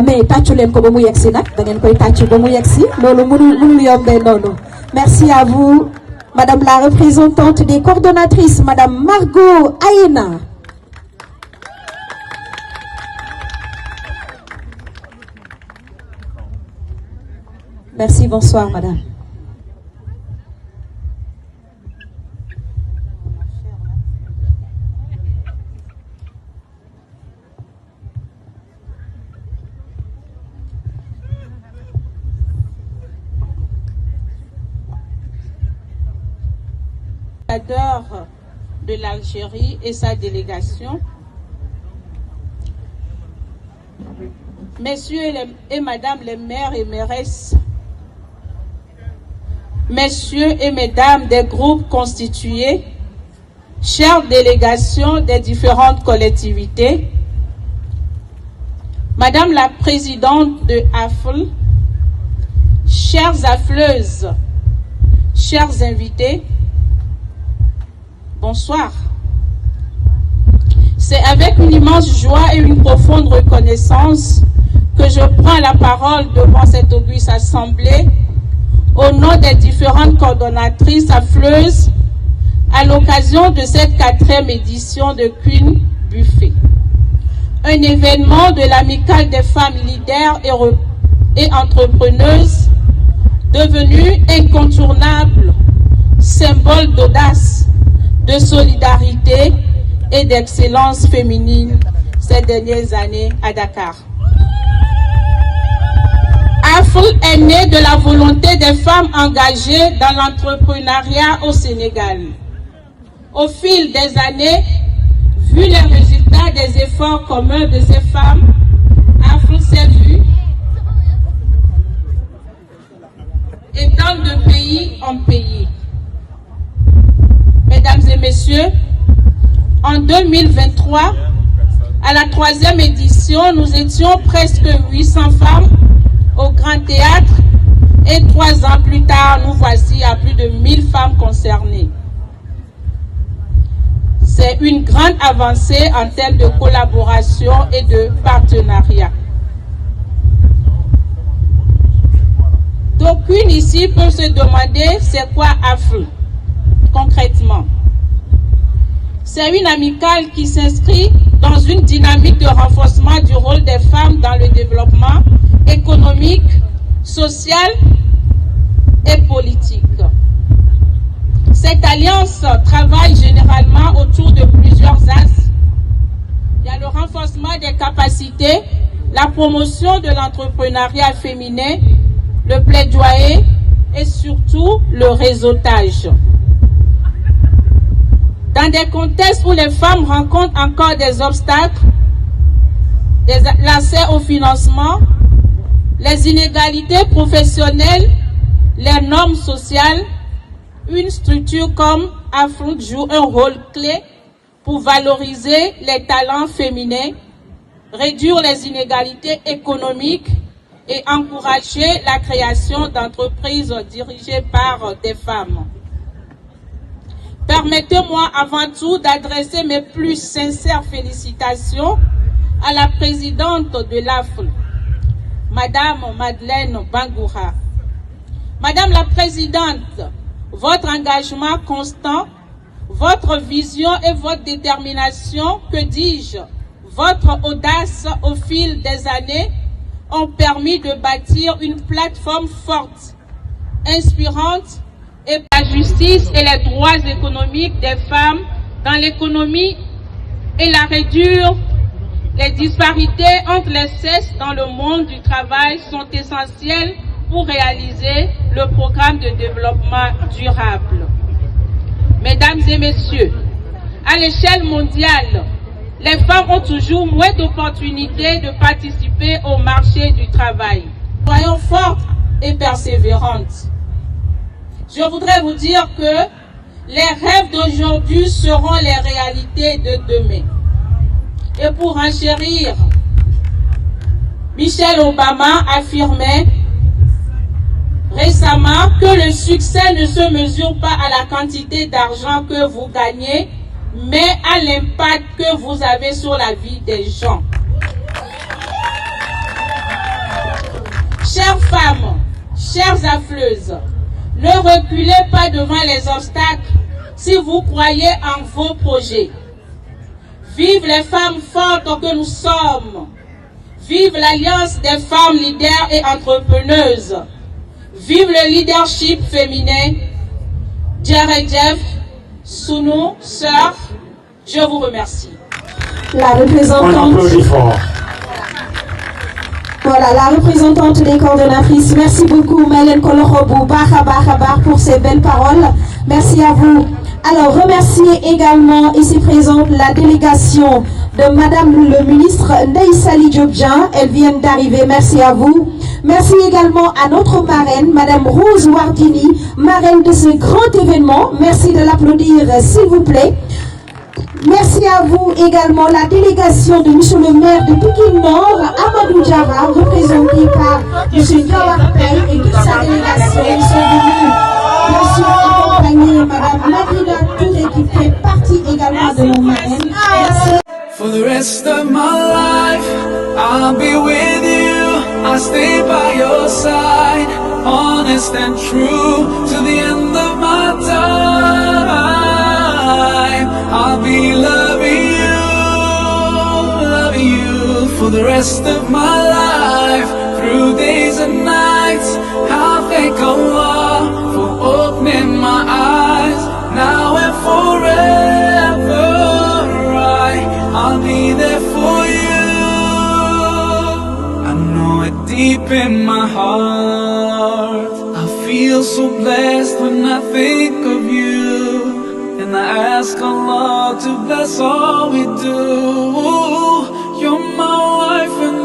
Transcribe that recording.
mais tàccu leen ko ba mu yegsi nag da ngeen koy tàccu ba mu yegsi loolu mënul yombee noonu. Merci à vous, Madame la représentante des coordonnatrices, Madame Margot Aïna. Merci, bonsoir, Madame. De l'Algérie et sa délégation, messieurs et madame les maires et mairesses, messieurs et mesdames des groupes constitués, chères délégations des différentes collectivités, madame la présidente de AFL, chères affleuses, chers invités, bonsoir. C'est avec une immense joie et une profonde reconnaissance que je prends la parole devant cette auguste assemblée au nom des différentes coordonnatrices affleuses à l'occasion de cette 4e édition de Queen Buffet. Un événement de l'amicale des femmes leaders et entrepreneuses devenu incontournable, symbole d'audace, de solidarité et d'excellence féminine ces dernières années à Dakar. AFL est né de la volonté des femmes engagées dans l'entrepreneuriat au Sénégal. Au fil des années, vu les résultats des efforts communs de ces femmes, AFL s'est vu étendre de pays en pays. Mesdames et messieurs, en 2023, à la 3e édition, nous étions presque 800 femmes au Grand Théâtre et 3 ans plus tard, nous voici à plus de 1000 femmes concernées. C'est une grande avancée en termes de collaboration et de partenariat. D'aucuns ici peuvent se demander c'est quoi AFL concrètement. C'est une amicale qui s'inscrit dans une dynamique de renforcement du rôle des femmes dans le développement économique, social et politique. Cette alliance travaille généralement autour de plusieurs axes. Il y a le renforcement des capacités, la promotion de l'entrepreneuriat féminin, le plaidoyer et surtout le réseautage. Dans des contextes où les femmes rencontrent encore des obstacles, l'accès au financement, les inégalités professionnelles, les normes sociales, une structure comme AFL joue un rôle clé pour valoriser les talents féminins, réduire les inégalités économiques et encourager la création d'entreprises dirigées par des femmes. Permettez-moi avant tout d'adresser mes plus sincères félicitations à la présidente de l'AFL, Madame Madeleine Bangoura. Madame la présidente, votre engagement constant, votre vision et votre détermination, que dis-je, votre audace au fil des années ont permis de bâtir une plateforme forte, inspirante et la justice et les droits économiques des femmes dans l'économie et la réduire. Les disparités entre les sexes dans le monde du travail sont essentielles pour réaliser le programme de développement durable. Mesdames et messieurs, à l'échelle mondiale, les femmes ont toujours moins d'opportunités de participer au marché du travail. Soyons fortes et persévérantes. Je voudrais vous dire que les rêves d'aujourd'hui seront les réalités de demain. Et pour enchérir, Michelle Obama affirmait récemment que le succès ne se mesure pas à la quantité d'argent que vous gagnez, mais à l'impact que vous avez sur la vie des gens. Chères femmes, chères affleuses, ne reculez pas devant les obstacles si vous croyez en vos projets. Vive les femmes fortes que nous sommes. Vive l'Alliance des femmes leaders et entrepreneuses. Vive le leadership féminin. Djeredjef, Sounou, sœur, je vous remercie. La représentante. Voilà, la représentante des coordonnatrices. Merci beaucoup, Mélène Kolorobou, Baha pour ces belles paroles. Merci à vous. Alors, remercier également ici présente la délégation de Madame le ministre Ndeye Saly Diop Dieng. Elles viennent d'arriver. Merci à vous. Merci également à notre marraine, Madame Rose Wardini, marraine de ce grand événement. Merci de l'applaudir, s'il vous plaît. Merci à vous également, la délégation de Monsieur le maire de Pikine Nord, Amadou Diarra, représenté par Monsieur Diawar Paye et toute sa délégation. Ils sont venus, bien sûr, accompagner Madame Madina Touré qui fait partie également de nos marraines. Merci. For the rest of my life, I'll be with you. I'll stay by your side, honest and true, to the end of my time. I'll be loving you for the rest of my life, through days and nights. I'll thank Allah for opening my eyes, now and forever. I'll be there for you. I know it deep in my heart. I feel so blessed when I think of you. And I ask Allah to bless all we do. You're my wife and